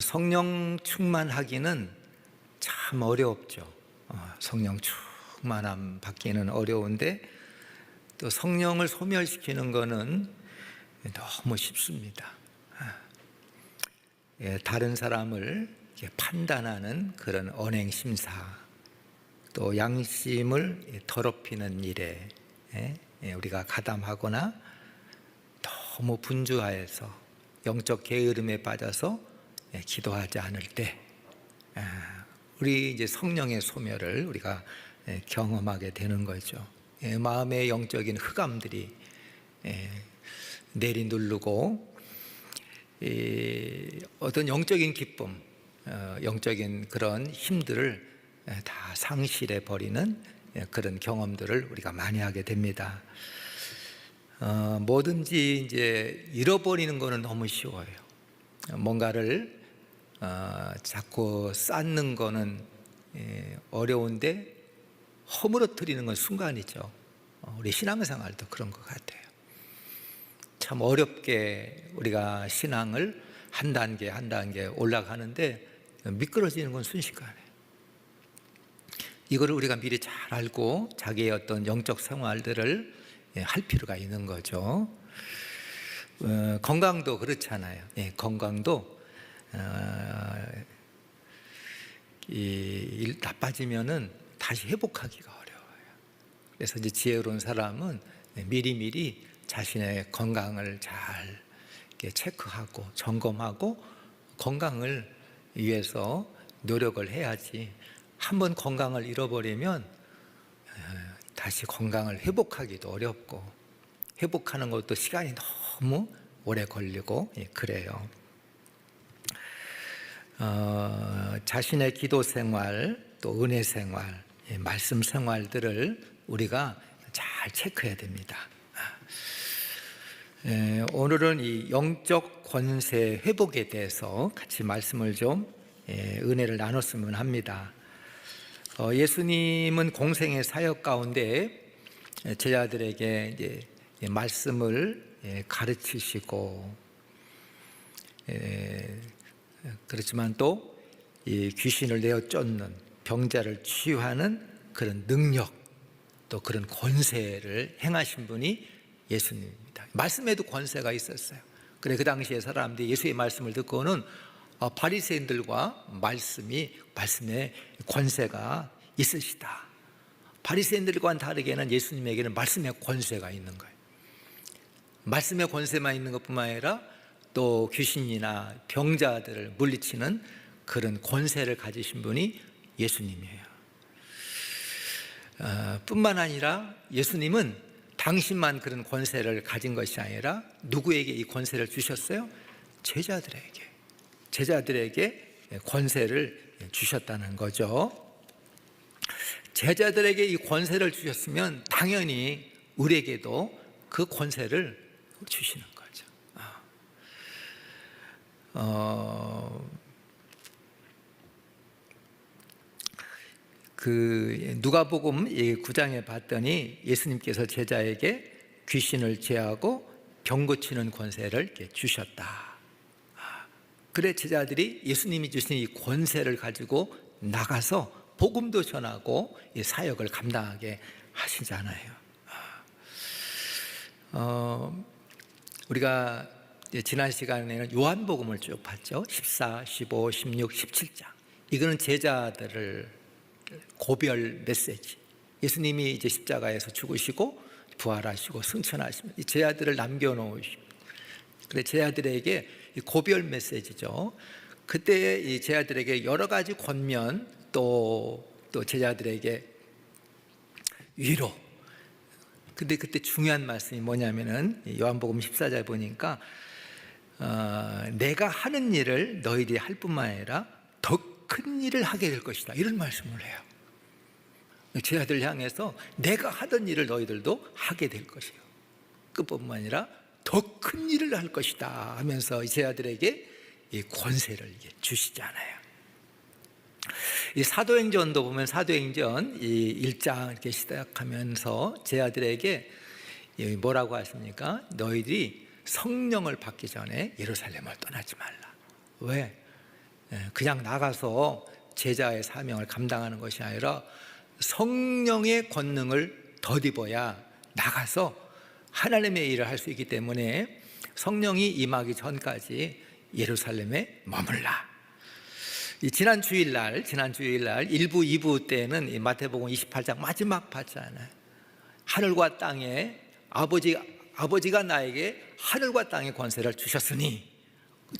성령 충만하기는 참 어렵죠. 성령 충만함 받기는 어려운데 또 성령을 소멸시키는 것은 너무 쉽습니다. 다른 사람을 판단하는 그런 언행 심사, 또 양심을 더럽히는 일에 우리가 가담하거나 너무 분주하여서 영적 게으름에 빠져서 기도하지 않을 때 우리 이제 성령의 소멸을 우리가 경험하게 되는 거죠. 마음의 영적인 흑암들이 내리누르고 어떤 영적인 기쁨, 영적인 그런 힘들을 다 상실해 버리는 그런 경험들을 우리가 많이 하게 됩니다. 뭐든지 이제 잃어버리는 것은 너무 쉬워요. 뭔가를 자꾸 쌓는 거는 어려운데 허물어뜨리는 건 순간이죠. 우리 신앙생활도 그런 것 같아요. 참 어렵게 우리가 신앙을 한 단계 한 단계 올라가는데 미끄러지는 건 순식간에. 이거를 우리가 미리 잘 알고 자기의 어떤 영적 생활들을 할 필요가 있는 거죠. 건강도 그렇잖아요. 건강도 일 나빠지면은 다시 회복하기가 어려워요. 그래서 이제 지혜로운 사람은 미리미리 자신의 건강을 잘 체크하고 점검하고 건강을 위해서 노력을 해야지. 한번 건강을 잃어버리면 다시 건강을 회복하기도 어렵고 회복하는 것도 시간이 너무 오래 걸리고 그래요. 자신의 기도 생활, 또 은혜 생활, 말씀 생활들을 우리가 잘 체크해야 됩니다. 오늘은 이 영적 권세 회복에 대해서 같이 말씀을 좀 은혜를 나눴으면 합니다. 예수님은 공생의 사역 가운데 제자들에게 이제 말씀을 가르치시고 그렇지만 또 이 귀신을 내어 쫓는 병자를 치유하는 그런 능력, 또 그런 권세를 행하신 분이 예수님입니다. 말씀에도 권세가 있었어요. 그래 그 당시에 사람들이 예수의 말씀을 듣고는 바리새인들과 말씀에 권세가 있으시다. 바리새인들과는 다르게는 예수님에게는 말씀의 권세가 있는 거예요. 말씀의 권세만 있는 것뿐만 아니라 또 귀신이나 병자들을 물리치는 그런 권세를 가지신 분이 예수님이에요. 뿐만 아니라 예수님은 당신만 그런 권세를 가진 것이 아니라 누구에게 이 권세를 주셨어요? 제자들에게 권세를 주셨다는 거죠. 제자들에게 이 권세를 주셨으면 당연히 우리에게도 그 권세를 주시는 거죠. 그 누가복음 9장에 봤더니 예수님께서 제자에게 귀신을 제하고 병 고치는 권세를 주셨다. 그래 제자들이 예수님이 주신 이 권세를 가지고 나가서 복음도 전하고 이 사역을 감당하게 하시잖아요. 우리가 지난 시간에는 요한복음을 쭉 봤죠. 14, 15, 16, 17장. 이거는 제자들을 고별 메시지. 예수님이 이제 십자가에서 죽으시고 부활하시고 승천하시면 이 제자들을 남겨놓으시고, 그래 제자들에게 고별 메시지죠. 그때 이 제자들에게 여러 가지 권면, 또 제자들에게 위로. 근데 그때 중요한 말씀이 뭐냐면은 요한복음 14장에 보니까 내가 하는 일을 너희들이 할 뿐만 아니라 더 큰 일을 하게 될 것이다, 이런 말씀을 해요. 제자들 향해서 내가 하던 일을 너희들도 하게 될 것이요, 그뿐만 아니라 더 큰 일을 할 것이다 하면서 제자들에게 이 권세를 주시잖아요. 이 사도행전도 보면 사도행전 이 1장 이렇게 시작하면서 제자들에게 뭐라고 하십니까? 너희들이 성령을 받기 전에 예루살렘을 떠나지 말라. 왜? 그냥 나가서 제자의 사명을 감당하는 것이 아니라 성령의 권능을 덧입어야 나가서 하나님의 일을 할 수 있기 때문에 성령이 임하기 전까지 예루살렘에 머물라. 지난 주일날 1부, 2부 때는 이 마태복음 28장 마지막 봤잖아요. 하늘과 땅에 아버지가 나에게 하늘과 땅의 권세를 주셨으니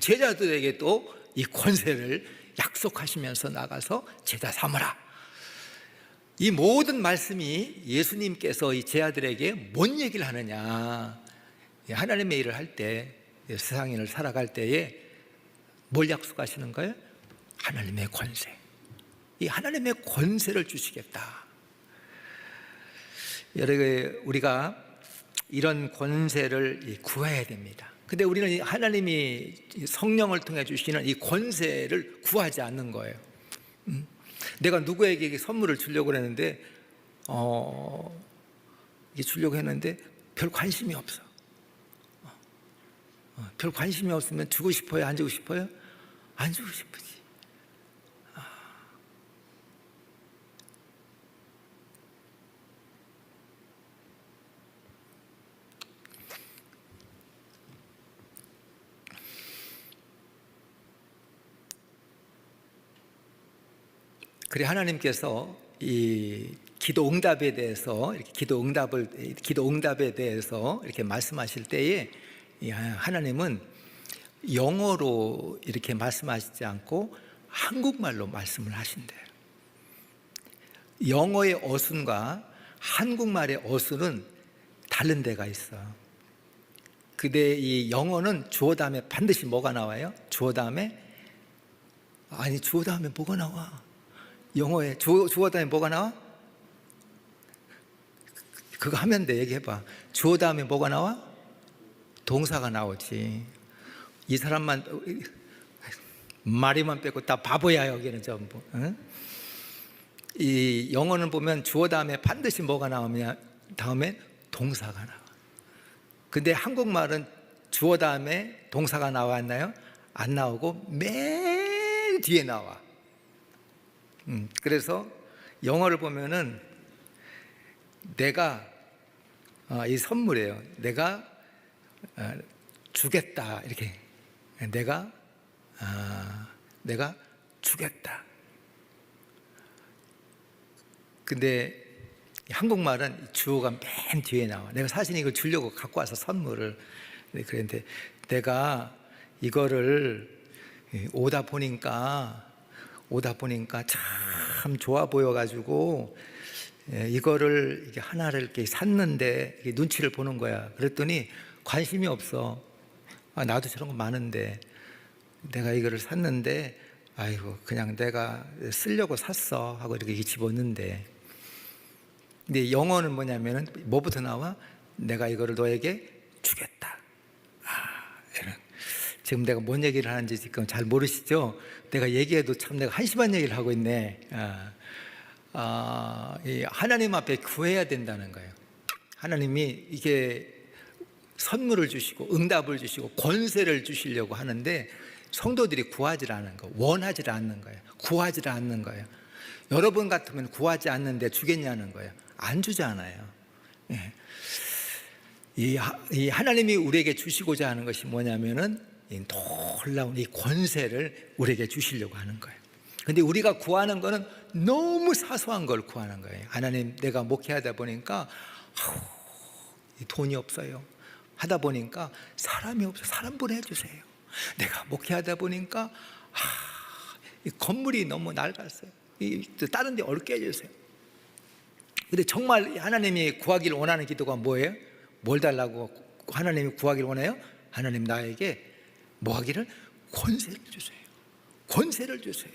제자들에게 또 이 권세를 약속하시면서 나가서 제자 삼으라. 이 모든 말씀이 예수님께서 이 제자들에게 뭔 얘기를 하느냐, 하나님의 일을 할 때, 세상인을 살아갈 때에 뭘 약속하시는 거예요? 하나님의 권세. 이 하나님의 권세를 주시겠다. 여러분, 우리가 이런 권세를 구해야 됩니다. 근데 우리는 하나님이 성령을 통해 주시는 이 권세를 구하지 않는 거예요. 내가 누구에게 선물을 주려고 했는데 주려고 했는데 별 관심이 없어. 별 관심이 없으면 주고 싶어요? 안 주고 싶어요? 안 주고 싶으지. 그래, 하나님께서 이 기도 응답에 대해서 기도 응답에 대해서 이렇게 말씀하실 때에 하나님은 영어로 이렇게 말씀하시지 않고 한국말로 말씀을 하신대요. 영어의 어순과 한국말의 어순은 다른 데가 있어. 근데 이 영어는 주어 다음에 반드시 뭐가 나와요? 주어 다음에 뭐가 나와? 영어에 주어 다음에 뭐가 나와? 그거 하면 돼. 얘기해봐. 주어 다음에 뭐가 나와? 동사가 나오지. 이 사람만 말이만 빼고 다 바보야. 여기는 전부. 응? 이 영어는 보면 주어 다음에 반드시 뭐가 나오냐? 다음에 동사가 나와. 근데 한국말은 주어 다음에 동사가 나왔나요? 안 나오고 맨 뒤에 나와. 그래서 영어를 보면은 내가 이 선물이에요. 내가 주겠다. 이렇게 내가 주겠다. 근데 한국말은 주어가 맨 뒤에 나와. 내가 사실 이걸 주려고 갖고 와서 선물을. 그런데 내가 이거를 오다 보니까 참 좋아 보여가지고 이거를 이렇게 하나를 이렇게 샀는데 이렇게 눈치를 보는 거야. 그랬더니 관심이 없어. 나도 저런 거 많은데 내가 이거를 샀는데 아이고 그냥 내가 쓰려고 샀어 하고 이렇게 집었는데, 근데 영어는 뭐냐면은 뭐부터 나와? 내가 이거를 너에게 주겠다. 이런. 지금 내가 뭔 얘기를 하는지 지금 잘 모르시죠? 내가 얘기해도 참 내가 한심한 얘기를 하고 있네. 이 하나님 앞에 구해야 된다는 거예요. 하나님이 이게 선물을 주시고 응답을 주시고 권세를 주시려고 하는데 성도들이 구하지 않는 거, 원하지 않는 거예요. 구하지 않는 거예요. 여러분 같으면 구하지 않는데 주겠냐는 거예요. 안 주잖아요. 이 하나님이 우리에게 주시고자 하는 것이 뭐냐면은 이 놀라운 이 권세를 우리에게 주시려고 하는 거예요. 근데 우리가 구하는 거는 너무 사소한 걸 구하는 거예요. 하나님, 내가 목회하다 보니까 돈이 없어요. 하다 보니까 사람이 없어요. 사람 보내주세요. 내가 목회하다 보니까 이 건물이 너무 낡았어요. 다른 데 얼게 해주세요. 근데 정말 하나님이 구하기를 원하는 기도가 뭐예요? 뭘 달라고 하나님이 구하기를 원해요? 하나님 나에게 뭐 하기를? 권세를 주세요. 권세를 주세요.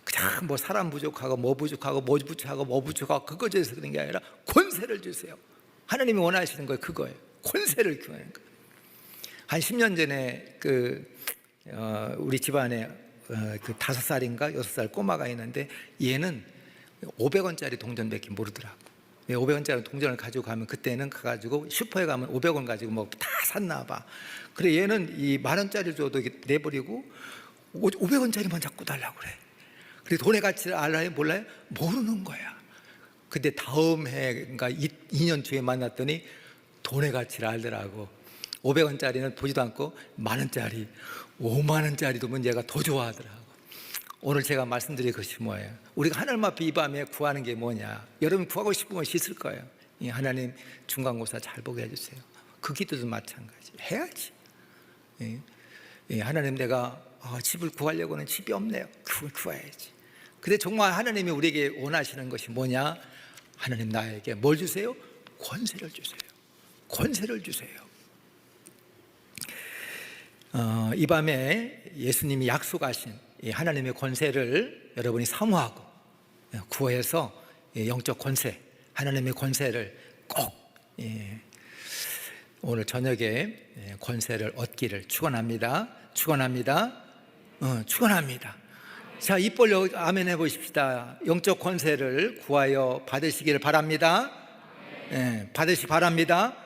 그냥 뭐 사람 부족하고 뭐 부족하고 뭐 부족하고 뭐 부족하고 그거 줘서 그런 게 아니라 권세를 주세요. 하나님이 원하시는 거예요. 그거예요. 권세를 구하는 거예요. 한 10년 전에 우리 집안에 그 5살인가 6살 꼬마가 있는데 얘는 500원짜리 동전밖에 모르더라고. 500원짜리 동전을 가지고 가면 그때는 가가지고 슈퍼에 가면 500원 가지고 뭐 다 샀나 봐. 그래 얘는 이 10,000원짜리 줘도 내버리고 500원짜리만 자꾸 달라고 그래. 그리고 돈의 가치를 알아요? 몰라요? 모르는 거야. 근데 다음 해, 그러니까 2년 뒤에 만났더니 돈의 가치를 알더라고. 500원짜리는 보지도 않고 만원짜리, 5만원짜리도 문제가 더 좋아하더라고. 오늘 제가 말씀드릴 것이 뭐예요? 우리가 하나님 앞에 이 밤에 구하는 게 뭐냐? 여러분 구하고 싶으면 있을 거예요. 하나님 중간고사 잘 보게 해주세요. 그 기도도 마찬가지 해야지. 하나님 내가 집을 구하려고는 집이 없네요. 그걸 구해야지. 근데 정말 하나님이 우리에게 원하시는 것이 뭐냐? 하나님 나에게 뭘 주세요? 권세를 주세요. 권세를 주세요. 이 밤에 예수님이 약속하신 이 하나님의 권세를 여러분이 사모하고 구해서 영적 권세, 하나님의 권세를 꼭 오늘 저녁에 권세를 얻기를 축원합니다. 축원합니다. 축원합니다. 자, 입 벌려 아멘 해보십시다. 영적 권세를 구하여 받으시기를 바랍니다. 받으시 바랍니다.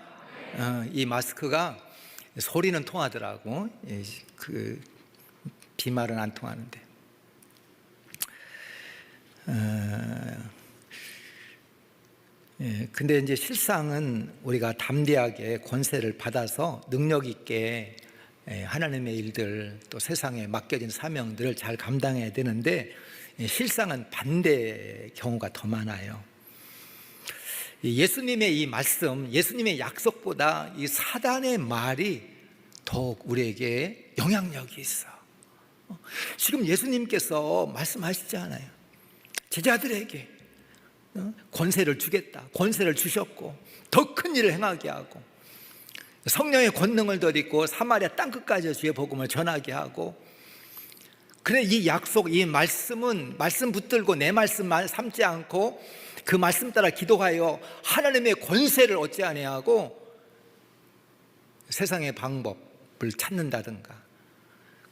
이 마스크가 소리는 통하더라고. 그 비말은 안 통하는데. 근데 이제 실상은 우리가 담대하게 권세를 받아서 능력 있게 하나님의 일들 또 세상에 맡겨진 사명들을 잘 감당해야 되는데 실상은 반대 경우가 더 많아요. 예수님의 이 말씀, 예수님의 약속보다 이 사단의 말이 더욱 우리에게 영향력이 있어. 지금 예수님께서 말씀하시잖아요. 제자들에게 권세를 주겠다. 권세를 주셨고 더 큰 일을 행하게 하고 성령의 권능을 덧입고 사마리아 땅끝까지 주의 복음을 전하게 하고. 그래 이 약속, 이 말씀은 말씀 붙들고 내 말씀만 삼지 않고 그 말씀 따라 기도하여 하나님의 권세를 얻지 아니하고 세상의 방법을 찾는다든가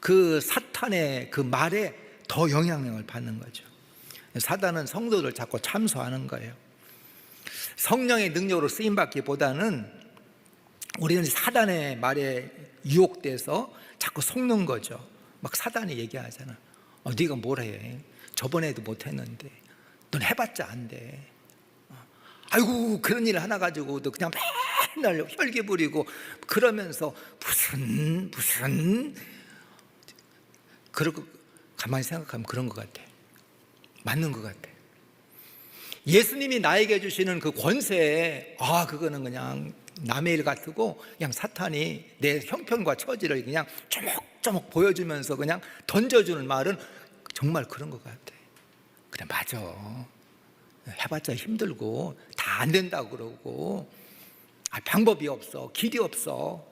그 사탄의 그 말에 더 영향력을 받는 거죠. 사단은 성도들 자꾸 참소하는 거예요. 성령의 능력으로 쓰임받기보다는 우리는 사단의 말에 유혹돼서 자꾸 속는 거죠. 막 사단이 얘기하잖아. 네가 뭘 해? 저번에도 못했는데 넌 해봤자 안 돼. 아이고 그런 일 하나 가지고도 그냥 맨날 혈기 부리고 그러면서 무슨 그러고 가만히 생각하면 그런 것 같아. 맞는 것 같아. 예수님이 나에게 주시는 그 권세에 그거는 그냥 남의 일 같고 그냥 사탄이 내 형편과 처지를 그냥 조목조목 보여주면서 그냥 던져주는 말은 정말 그런 것 같아. 그래 맞아. 해봤자 힘들고 다 안 된다고 그러고 방법이 없어, 길이 없어.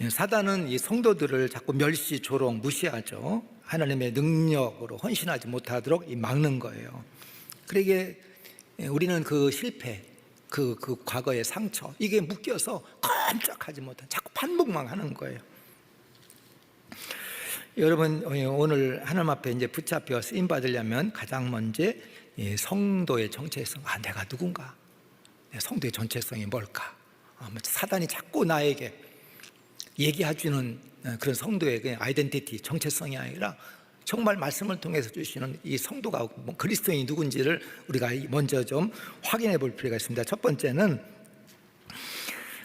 사단은 이 성도들을 자꾸 멸시, 조롱, 무시하죠. 하나님의 능력으로 헌신하지 못하도록 막는 거예요. 그러게 우리는 그 실패, 그 과거의 상처 이게 묶여서 깜짝하지 못한 자꾸 반복만 하는 거예요. 여러분 오늘 하나님 앞에 이제 붙잡혀 쓰임 받으려면 가장 먼저 성도의 정체성. 내가 누군가? 성도의 정체성이 뭘까? 사단이 자꾸 나에게 얘기해주는 그런 성도의 아이덴티티, 정체성이 아니라 정말 말씀을 통해서 주시는 이 성도가 그리스도인이 누군지를 우리가 먼저 좀 확인해 볼 필요가 있습니다. 첫 번째는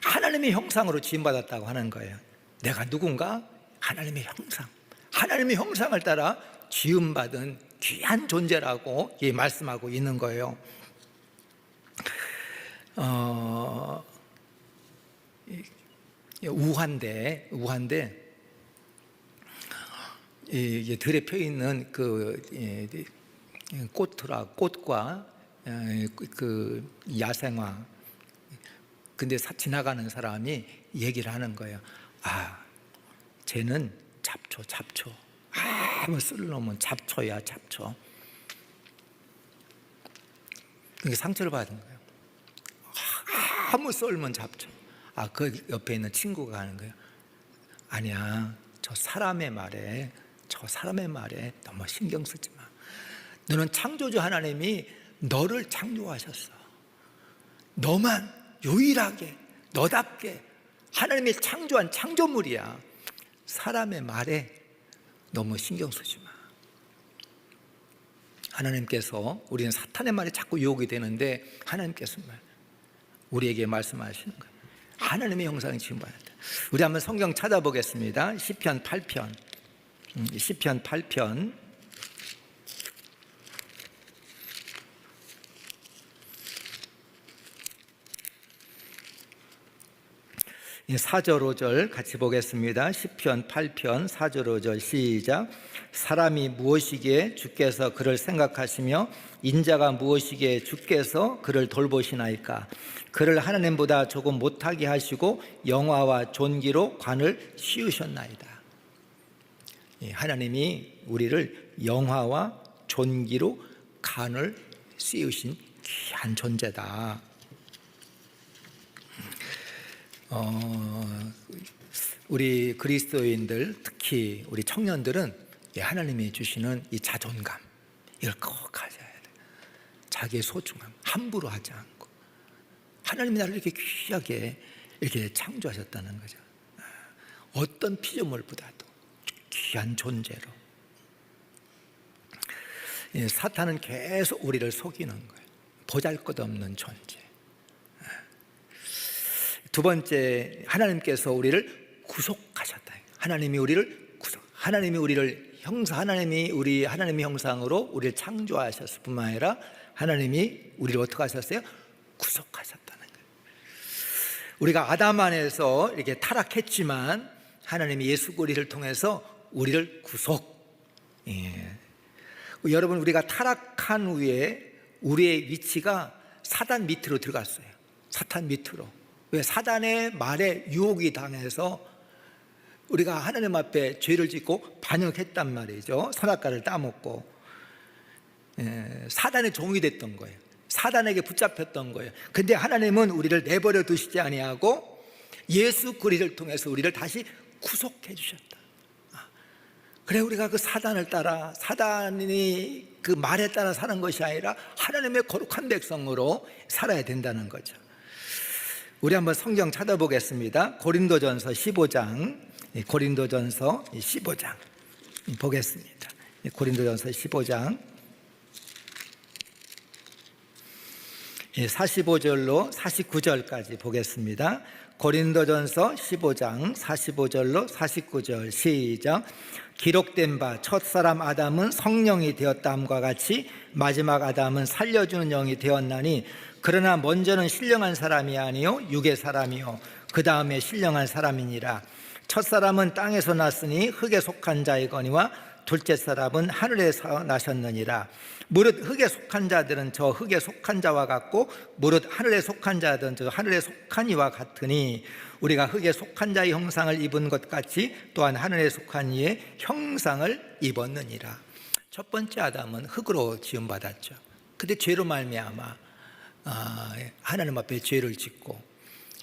하나님의 형상으로 지음받았다고 하는 거예요. 내가 누군가? 하나님의 형상, 하나님의 형상을 따라 지음받은 귀한 존재라고 말씀하고 있는 거예요. 우한데 이 들에 펴 있는 그 꽃과 그 야생화. 근데 지나가는 사람이 얘기를 하는 거예요. 쟤는 잡초. 아무 쓸놈은 잡초야, 잡초. 그게 상처를 받은 거예요. 아무 썰면 잡초. 그 옆에 있는 친구가 하는 거예요. 아니야, 저 사람의 말에 너무 신경 쓰지 마. 너는 창조주 하나님이 너를 창조하셨어. 너만 유일하게 너답게 하나님이 창조한 창조물이야. 사람의 말에 너무 신경 쓰지 마. 하나님께서, 우리는 사탄의 말에 자꾸 유혹이 되는데 하나님께서 우리에게 말씀하시는 거예요. 하나님의 형상이 지금 봐야 돼. 우리 한번 성경 찾아보겠습니다. 시편 8편. 시편 8편. 4절 5절 같이 보겠습니다. 시편 8편 4절 5절 시작. 사람이 무엇이기에 주께서 그를 생각하시며 인자가 무엇이기에 주께서 그를 돌보시나이까. 그를 하나님보다 조금 못하게 하시고 영화와 존귀로 관을 씌우셨나이다. 하나님이 우리를 영화와 존귀로 관을 씌우신 귀한 존재다. 우리 그리스도인들, 특히 우리 청년들은 하나님이 주시는 이 자존감, 이걸 꼭 가져야 돼. 자기의 소중함, 함부로 하지 않고 하나님이 나를 이렇게 귀하게 이렇게 창조하셨다는 거죠. 어떤 피조물보다도 귀한 존재로. 사탄은 계속 우리를 속이는 거예요. 보잘것없는 존재. 두 번째, 하나님께서 우리를 구속하셨다. 하나님이 우리를 하나님의 형상으로 우리를 창조하셨을 뿐만 아니라 하나님이 우리를 어떻게 하셨어요? 구속하셨다는 거예요. 우리가 아담 안에서 이렇게 타락했지만 하나님이 예수 그리스도를 통해서 우리를 여러분, 우리가 타락한 후에 우리의 위치가 사단 밑으로 들어갔어요. 사탄 밑으로. 왜? 사단의 말에 유혹이 당해서 우리가 하나님 앞에 죄를 짓고 반역했단 말이죠. 선악과를 따먹고 사단의 종이 됐던 거예요. 사단에게 붙잡혔던 거예요. 근데 하나님은 우리를 내버려 두시지 아니하고 예수 그리스도를 통해서 우리를 다시 구속해 주셨다. 그래, 우리가 그 사단을 따라, 사단이 그 말에 따라 사는 것이 아니라 하나님의 거룩한 백성으로 살아야 된다는 거죠. 우리 한번 성경 찾아보겠습니다. 고린도전서 15장, 고린도전서 15장 보겠습니다. 고린도전서 15장 45절로 49절까지 보겠습니다. 고린도전서 15장 45절로 49절 시작. 기록된 바 첫사람 아담은 성령이 되었다함과 같이 마지막 아담은 살려주는 영이 되었나니, 그러나 먼저는 신령한 사람이 아니요 육의 사람이요 그 다음에 신령한 사람이니라. 첫사람은 땅에서 났으니 흙에 속한 자이거니와 둘째 사람은 하늘에서 나셨느니라. 무릇 흙에 속한 자들은 저 흙에 속한 자와 같고 무릇 하늘에 속한 자들은 저 하늘에 속한 이와 같으니, 우리가 흙에 속한 자의 형상을 입은 것 같이 또한 하늘에 속한 이의 형상을 입었느니라. 첫 번째 아담은 흙으로 지음받았죠. 근데 죄로 말미암아 하나님 앞에 죄를 짓고,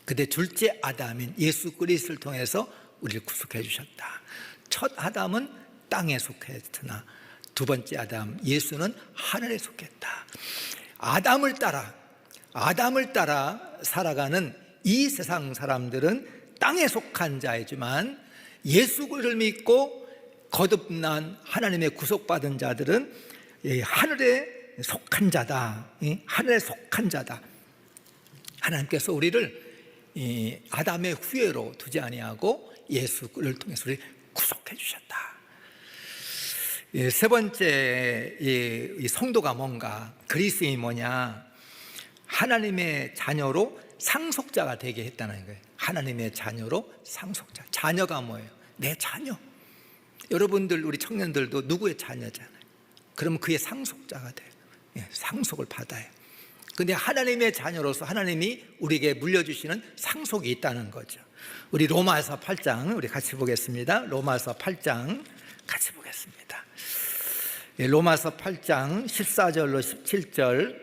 근데 둘째 아담인 예수 그리스도를 통해서 우리를 구속해 주셨다. 첫 아담은 땅에 속했으나 두 번째 아담 예수는 하늘에 속했다. 아담을 따라 살아가는 이 세상 사람들은 땅에 속한 자이지만 예수 그리스도를 믿고 거듭난 하나님의 구속받은 자들은 하늘에 속한 자다. 하늘에 속한 자다. 하나님께서 우리를 아담의 후예로 두지 아니하고 예수를 통해서 우리를 구속해 주셨다. 세 번째, 이 성도가 뭔가, 그리스도인이 뭐냐, 하나님의 자녀로 상속자가 되게 했다는 거예요. 하나님의 자녀로 상속자. 자녀가 뭐예요? 내 자녀. 여러분들, 우리 청년들도 누구의 자녀잖아요. 그러면 그의 상속자가 돼요. 상속을 받아요. 근데 하나님의 자녀로서 하나님이 우리에게 물려주시는 상속이 있다는 거죠. 우리 로마서 8장 우리 같이 보겠습니다. 로마서 8장 같이 보겠습니다. 로마서 8장 14절로 17절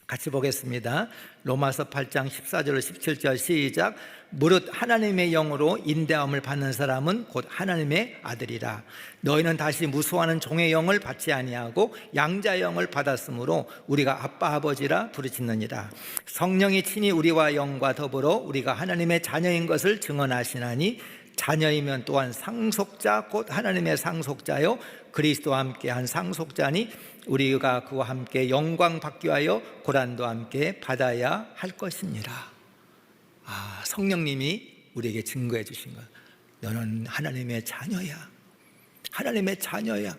같이 보겠습니다. 로마서 8장 14절로 17절 시작. 무릇 하나님의 영으로 인도함을 받는 사람은 곧 하나님의 아들이라. 너희는 다시 무수하는 종의 영을 받지 아니하고 양자의 영을 받았으므로 우리가 아빠 아버지라 부르짖느니라. 성령이 친히 우리와 영과 더불어 우리가 하나님의 자녀인 것을 증언하시나니 자녀이면 또한 상속자 곧 하나님의 상속자요 그리스도와 함께한 상속자니 우리가 그와 함께 영광 받기 위하여 고난도 함께 받아야 할 것이니라. 성령님이 우리에게 증거해 주신 것, 너는 하나님의 자녀야. 하나님의 자녀야.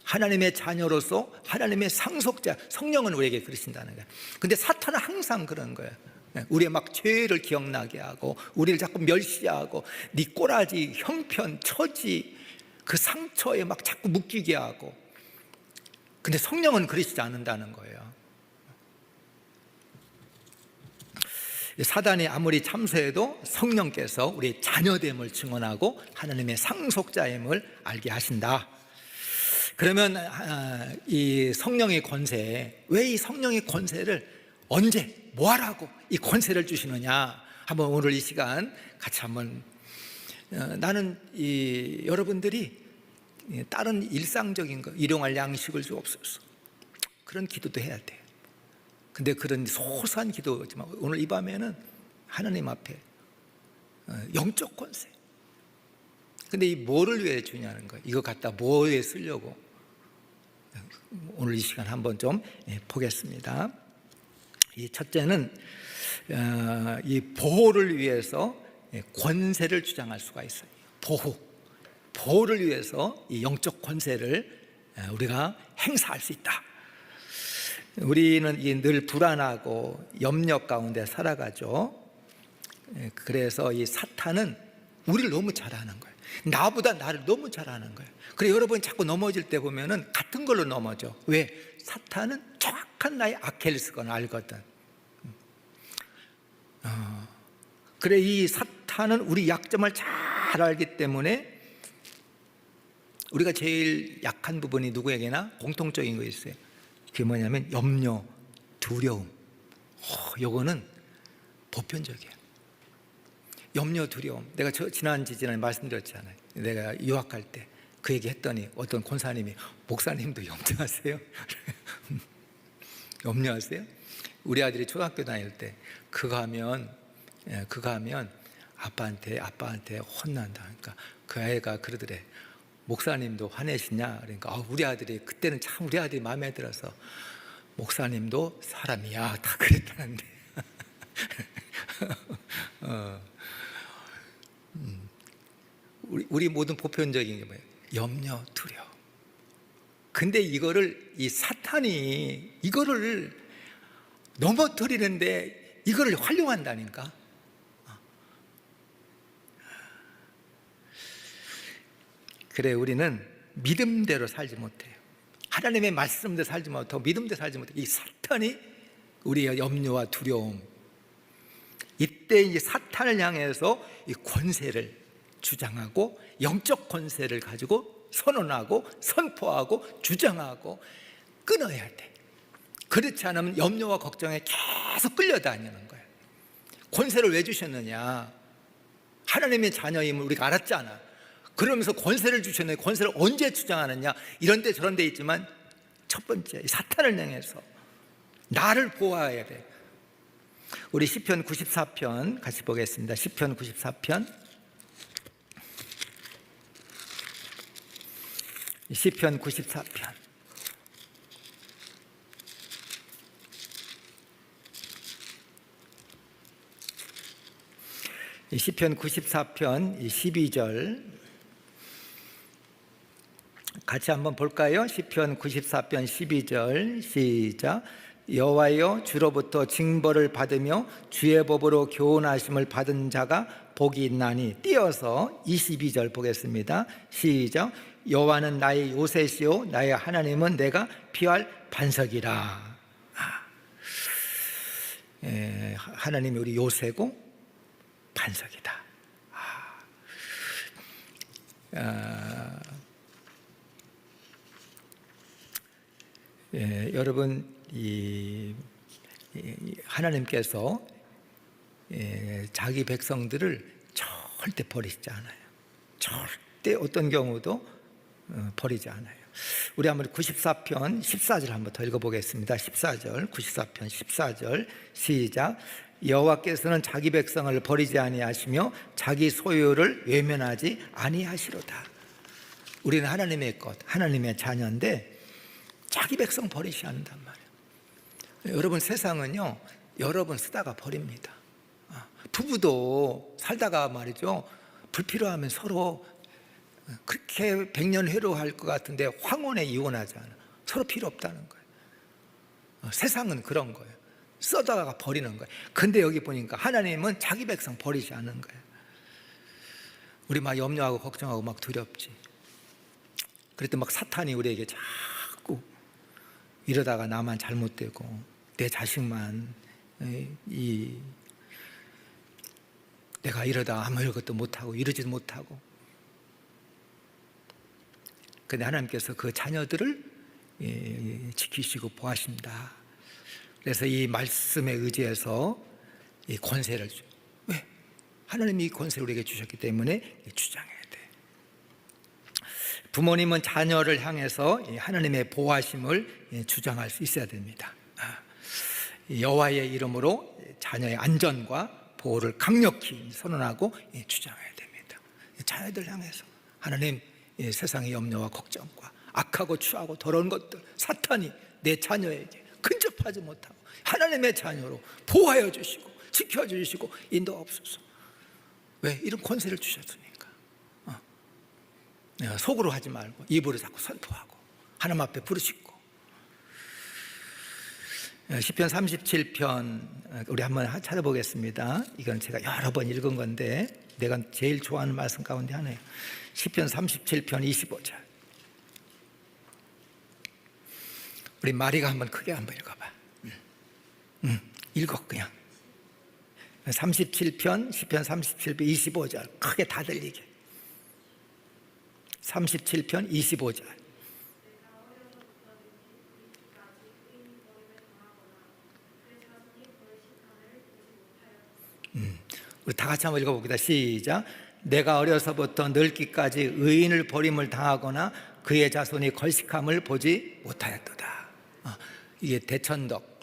하나님의 자녀로서 하나님의 상속자. 성령은 우리에게 그러신다는 거야. 근데 사탄은 항상 그런 거야. 우리의 막 죄를 기억나게 하고 우리를 자꾸 멸시하고 네 꼬라지, 형편, 처지, 그 상처에 막 자꾸 묶이게 하고. 근데 성령은 그러시지 않는다는 거예요. 사단이 아무리 참소해도 성령께서 우리의 자녀됨을 증언하고 하나님의 상속자임을 알게 하신다. 그러면 이 성령의 권세, 왜 이 성령의 권세를 언제 뭐하라고 이 권세를 주시느냐, 한번 오늘 이 시간 같이 한번 나는 여러분들이 다른 일상적인 거, 일용할 양식을 주옵소서, 그런 기도도 해야 돼요. 근데 그런 소소한 기도지만 오늘 이 밤에는 하나님 앞에 영적 권세. 근데 이 뭐를 위해 주냐는 거예요. 이거 갖다 뭐에 쓰려고. 오늘 이 시간 한번 좀 보겠습니다. 이 첫째는 이 보호를 위해서 권세를 주장할 수가 있어요. 보호를 위해서 이 영적 권세를 우리가 행사할 수 있다. 우리는 늘 불안하고 염려 가운데 살아가죠. 그래서 이 사탄은 우리를 너무 잘 아는 거예요. 나보다 나를 너무 잘 아는 거예요. 그래서 여러분이 자꾸 넘어질 때 보면은 같은 걸로 넘어져. 왜? 사탄은 정확한 나의 아킬레스건을 알거든. 그래, 이 사탄은 우리 약점을 잘 알기 때문에 우리가 제일 약한 부분이 누구에게나 공통적인 거 있어요. 그게 뭐냐면 염려, 두려움. 요거는 보편적이에요. 염려, 두려움. 내가 지난주에 말씀드렸잖아요. 내가 유학할 때 그 얘기 했더니 어떤 권사님이, 목사님도 염려하세요? 염려하세요? 우리 아들이 초등학교 다닐 때 그거 하면 아빠한테 혼난다. 그러니까 그 애가 그러더래. 목사님도 화내시냐? 그러니까 우리 아들이 그때는 참 우리 아들이 마음에 들어서, 목사님도 사람이야, 다 그랬다는데. 우리 모든 보편적인 게 뭐예요? 염려, 두려움. 근데 이거를 이 사탄이 이거를 넘어뜨리는데 이거를 활용한다니까. 그래, 우리는 믿음대로 살지 못해요. 하나님의 말씀대로 살지 못하고 믿음대로 살지 못해요. 이 사탄이 우리의 염려와 두려움, 이때 이제 사탄을 향해서 이 권세를 주장하고 영적 권세를 가지고 선언하고 선포하고 주장하고 끊어야 돼. 그렇지 않으면 염려와 걱정에 계속 끌려다니는 거예요. 권세를 왜 주셨느냐? 하나님의 자녀임을 우리가 알았잖아. 그러면서 권세를 주셨는데 권세를 언제 주장하느냐? 이런 데 저런 데 있지만 첫 번째, 사탄을 향해서 나를 보호해야 돼. 우리 시편 94편 같이 보겠습니다. 시편 94편. 시편 94편. 시편 94편 12절 같이 한번 볼까요? 시편 94편 12절 시작. 여호와여, 주로부터 징벌을 받으며 주의 법으로 교훈하심을 받은 자가 복이 있나니. 띄어서 22절 보겠습니다. 시작. 여호와는 나의 요새시요 나의 하나님은 내가 피할 반석이라. 하나님이 우리 요새고 반석이다. 여러분, 하나님께서 자기 백성들을 절대 버리지 않아요. 절대 어떤 경우도 버리지 않아요. 우리 한번 94편 14절 한번 더 읽어보겠습니다. 14절, 94편 14절 시작. 여호와께서는 자기 백성을 버리지 아니하시며 자기 소유를 외면하지 아니하시로다. 우리는 하나님의 것, 하나님의 자녀인데 자기 백성 버리지 않는단 말이에요. 여러분, 세상은요 여러분 쓰다가 버립니다. 부부도 살다가 말이죠, 불필요하면 서로 그렇게 백년회로할 것 같은데 황혼에 이혼하잖아. 서로 필요 없다는 거예요. 세상은 그런 거예요. 써다가 버리는 거예요. 근데 여기 보니까 하나님은 자기 백성 버리지 않는 거예요. 우리 막 염려하고 걱정하고 막 두렵지. 그랬더니 막 사탄이 우리에게 자꾸 이러다가 나만 잘못되고 내 자식만 내가 이러다 아무것도 못하고 이러지도 못하고. 근데 하나님께서 그 자녀들을 지키시고 보하십니다. 그래서 이 말씀에 의지해서 이 권세를 줘. 왜? 하나님이 이 권세를 우리에게 주셨기 때문에 주장해야 돼. 부모님은 자녀를 향해서 하나님의 보호하심을 주장할 수 있어야 됩니다. 여호와의 이름으로 자녀의 안전과 보호를 강력히 선언하고 주장해야 됩니다. 자녀들 향해서 하나님, 세상의 염려와 걱정과 악하고 추하고 더러운 것들, 사탄이 내 자녀에게 근접하지 못하고 하나님의 자녀로 보호하여 주시고 지켜주시고 인도하옵소서. 왜? 이런 권세를 주셨으니까. 내가 속으로 하지 말고 입으로 자꾸 선포하고 하나님 앞에 부르짖고. 시편 37편 우리 한번 찾아보겠습니다. 이건 제가 여러 번 읽은 건데 내가 제일 좋아하는 말씀 가운데 하나예요. 시편 37편 25절. 우리 마리가 한번 크게 한번 읽어봐. 읽어 그냥. 37편, 시편 37편 25절 크게 다 들리게. 37편 25절. 우리 다 같이 한번 읽어봅니다. 시작. 내가 어려서부터 늙기까지 의인을 버림을 당하거나 그의 자손이 걸식함을 보지 못하였도다. 이게 대천덕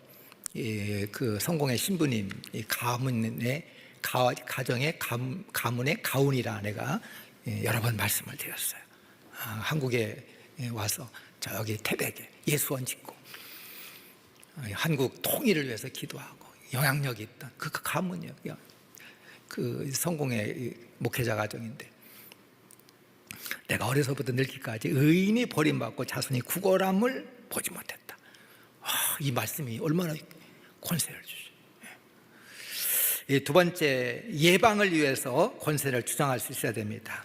그 성공의 신부님 가문의 가정의 가문의 가훈이라 내가 여러 번 말씀을 드렸어요. 한국에 와서 저기 태백에 예수원 짓고 한국 통일을 위해서 기도하고 영향력이 있던 그 가문이요. 그 성공의 목회자 가정인데 내가 어려서부터 늙기까지 의인이 버림받고 자손이 구걸함을 보지 못했다. 이 말씀이 얼마나 권세를 주죠. 두 번째, 예방을 위해서 권세를 주장할 수 있어야 됩니다.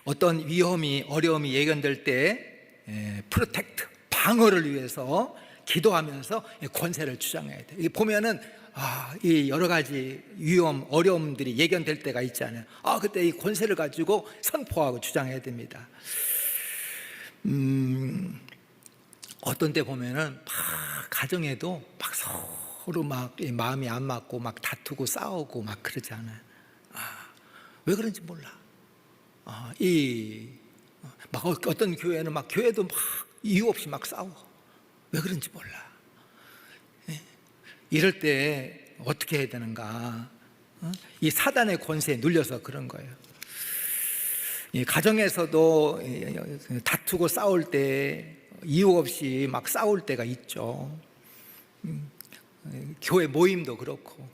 어떤 위험이 어려움이 예견될 때 프로텍트 방어를 위해서 기도하면서 권세를 주장해야 돼. 이게 보면은 이 여러 가지 위험 어려움들이 예견될 때가 있잖아요. 그때 이 권세를 가지고 선포하고 주장해야 됩니다. 어떤 때 보면은 막 가정에도 막 서로 막 마음이 안 맞고 막 다투고 싸우고 막 그러지 않아요. 왜 그런지 몰라. 막 어떤 교회는 막 교회도 막 이유 없이 막 싸워. 왜 그런지 몰라. 이럴 때 어떻게 해야 되는가? 이 사단의 권세에 눌려서 그런 거예요. 이 가정에서도 다투고 싸울 때 이유 없이 막 싸울 때가 있죠. 교회 모임도 그렇고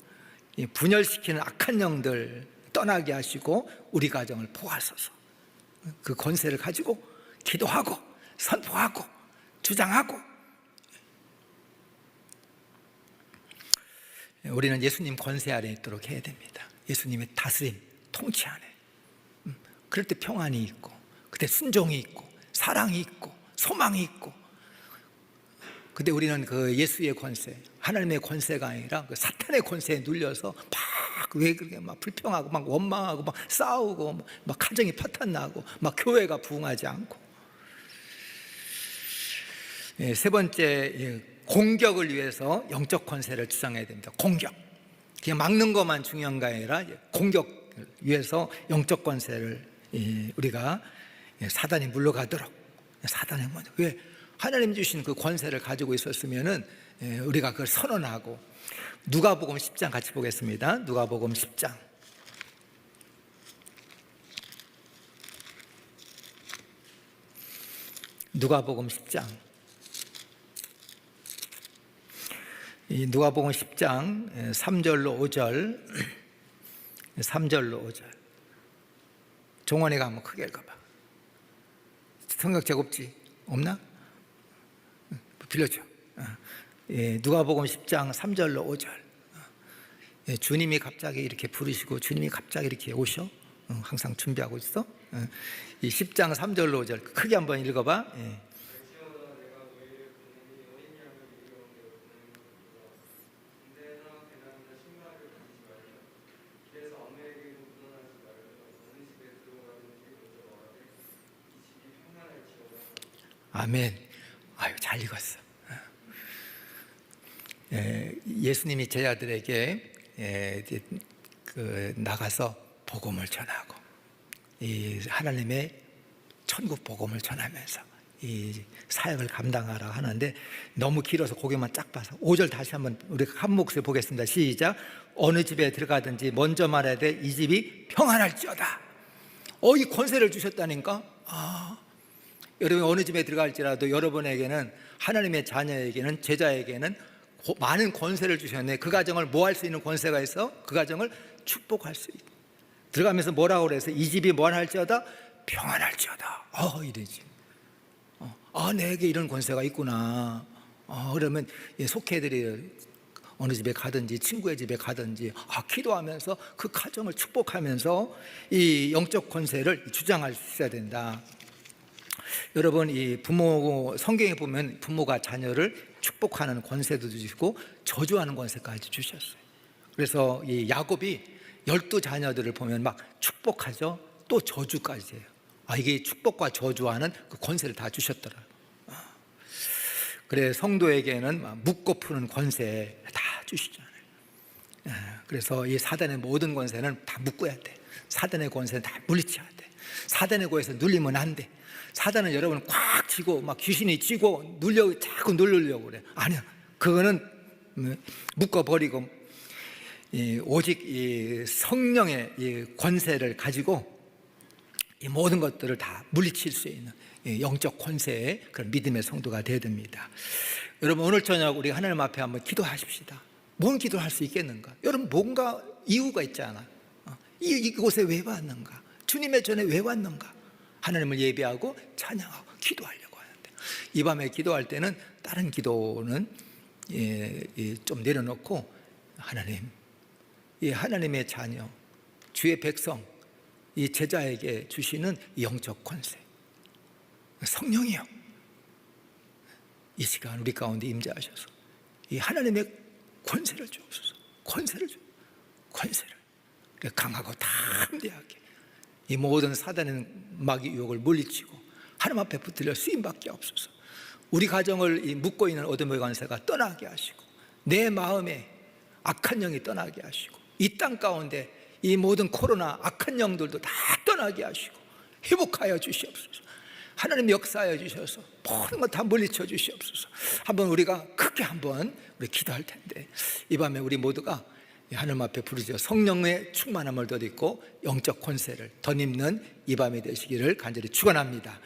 분열시키는 악한 영들 떠나게 하시고 우리 가정을 보호하소서. 그 권세를 가지고 기도하고 선포하고 주장하고. 우리는 예수님 권세 아래 있도록 해야 됩니다. 예수님의 다스림, 통치 안에. 그럴 때 평안이 있고 그때 순종이 있고 사랑이 있고 소망이 있고. 근데 우리는 그 예수의 권세, 하나님의 권세가 아니라 그 사탄의 권세에 눌려서 막 왜 그렇게 막 불평하고 막 원망하고 막 싸우고 막 가정이 파탄나고 막 교회가 부흥하지 않고. 세 번째, 공격을 위해서 영적 권세를 주장해야 됩니다. 공격. 그냥 막는 것만 중요한 게 아니라 공격을 위해서 영적 권세를 우리가 사단이 물러가도록, 사단의 먼저, 왜 하나님 주신 그 권세를 가지고 있었으면은 우리가 그걸 선언하고. 누가복음 10장 같이 보겠습니다. 누가복음 10장. 누가복음 10장. 이 누가복음 10장 3절로 5절, 3절로 5절. 종원이가 한번 크게 읽어봐. 성경책 없지? 없나? 빌려줘. 누가복음 10장 3절로 5절. 주님이 갑자기 이렇게 부르시고 주님이 갑자기 이렇게 오셔. 항상 준비하고 있어. 이 10장 3절로 5절 크게 한번 읽어봐. 아멘. 아유, 잘 읽었어. 예수님이 제자들에게 나가서 복음을 전하고 이 하나님의 천국 복음을 전하면서 이 사역을 감당하라 하는데, 너무 길어서 고개만 쫙 봐서 5절 다시 한번 우리가 한 목소리 보겠습니다. 시작. 어느 집에 들어가든지 먼저 말해야 돼, 이 집이 평안할지어다. 이 권세를 주셨다니까. 여러분, 어느 집에 들어갈지라도 여러분에게는, 하나님의 자녀에게는, 제자에게는 많은 권세를 주셨네. 그 가정을 뭐 할 수 있는 권세가 있어? 그 가정을 축복할 수 있다. 들어가면서 뭐라고 그래서 이 집이 뭐 할지어다? 평안할지어다. 이러지. 내게 이런 권세가 있구나. 그러면 속해들이 어느 집에 가든지 친구의 집에 가든지 기도하면서 그 가정을 축복하면서 이 영적 권세를 주장할 수 있어야 된다. 여러분, 이 부모, 성경에 보면 부모가 자녀를 축복하는 권세도 주시고 저주하는 권세까지 주셨어요. 그래서 이 야곱이 12자녀들을 보면 막 축복하죠. 또 저주까지 해요. 이게 축복과 저주하는 그 권세를 다 주셨더라고요. 그래, 성도에게는 묶고 푸는 권세 다 주시잖아요. 그래서 이 사단의 모든 권세는 다 묶어야 돼. 사단의 권세는 다 물리쳐야 돼. 사단의 권세에서 눌리면 안 돼. 사단은 여러분 꽉 쥐고 막 귀신이 쥐고 자꾸 누르려고 그래. 아니야, 그거는 묶어버리고 오직 이 성령의 이 권세를 가지고 이 모든 것들을 다 물리칠 수 있는 영적 권세의 그런 믿음의 성도가 되어야 됩니다. 여러분, 오늘 저녁 우리 하나님 앞에 한번 기도하십시다. 뭔 기도할 수 있겠는가? 여러분, 뭔가 이유가 있잖아. 이곳에 왜 왔는가? 주님의 전에 왜 왔는가? 하나님을 예배하고 찬양하고 기도하려고 하는데, 이 밤에 기도할 때는 다른 기도는 좀 내려놓고 하나님, 이 하나님의 자녀, 주의 백성, 이 제자에게 주시는 영적 권세, 성령이요, 이 시간 우리 가운데 임재하셔서 이 하나님의 권세를 주옵소서. 권세를 강하고 담대하게 이 모든 사단의 마귀 유혹을 물리치고 하나님 앞에 붙들려 쓰임받게 없소서. 우리 가정을 묶고 있는 어둠의 권세가 떠나게 하시고, 내 마음에 악한 영이 떠나게 하시고, 이 땅 가운데 이 모든 코로나 악한 영들도 다 떠나게 하시고 회복하여 주시옵소서. 하나님 역사하여 주셔서 모든 것 다 물리쳐 주시옵소서. 한번 우리가 크게 한번 우리 기도할 텐데, 이 밤에 우리 모두가 하나님 앞에 부르짖어 성령의 충만함을 덧입고 영적 권세를 덧입는 이 밤이 되시기를 간절히 축원합니다.